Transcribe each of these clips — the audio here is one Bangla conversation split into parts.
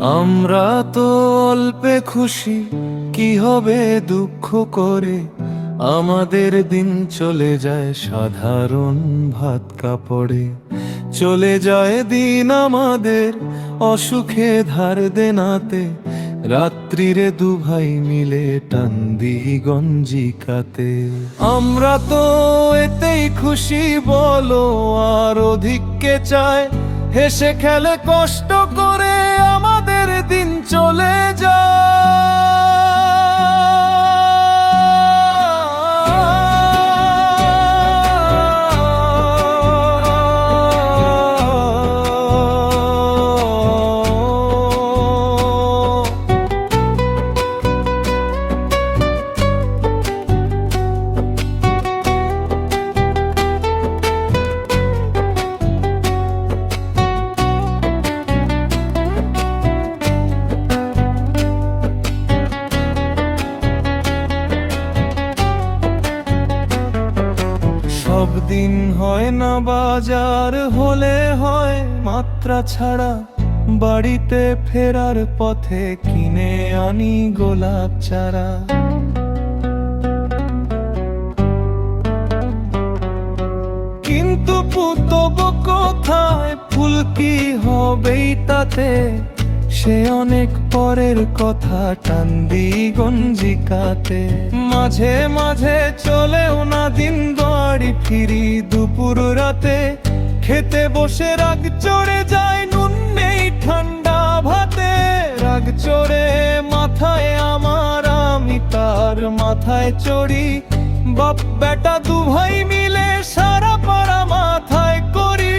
আমরা তো অল্পে খুশি, কি হবে দুঃখ করে। আমাদের দিন চলে যায় সাধারণ ভাত কাপড়ে। চলে যায় দিন আমাদের অসুখে ধার দেনাতে। রাত্রিরে দুভাই মিলে টান দিই গঞ্জিকাতে। আমরা তো এতেই খুশি, বলো আর অধিক কে চায়। হেসে খেলে কষ্ট করে আমাদের দিন চলে সব দিন হয় না বাজার, হলে হয় মাত্রা ছাড়া। বাড়িতে ফেরার পথে কিনে আনি গোলাপ চারা। কিন্তু পুতব কোথায়, ফুল কি হবেই তাতে। সে অনেক পরের কথা, টান দিই গঞ্জিকাতে। মাঝে মাঝে চলেও না দিন, বাড়ি ফিরি দুপুর রাতে। খেতে বসে রাগ চড়ে যায়, নুন নেই ঠান্ডা ভাতে। রাগ চড়ে মাথায় আমার, আমি তার মাথায় চড়ি। বাপ বেটা দুভাই মিলে সারা পাড়া মাথায় করি।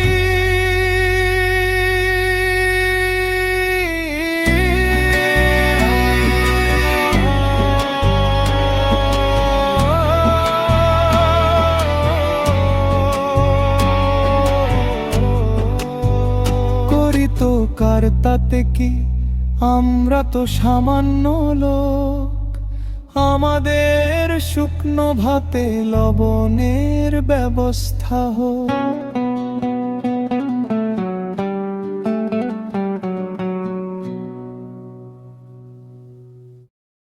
তো কার তাতে কি, আমরা তো সামান্য লোক। আমাদের শুকনো ভাতে লবণের ব্যবস্থা হোক।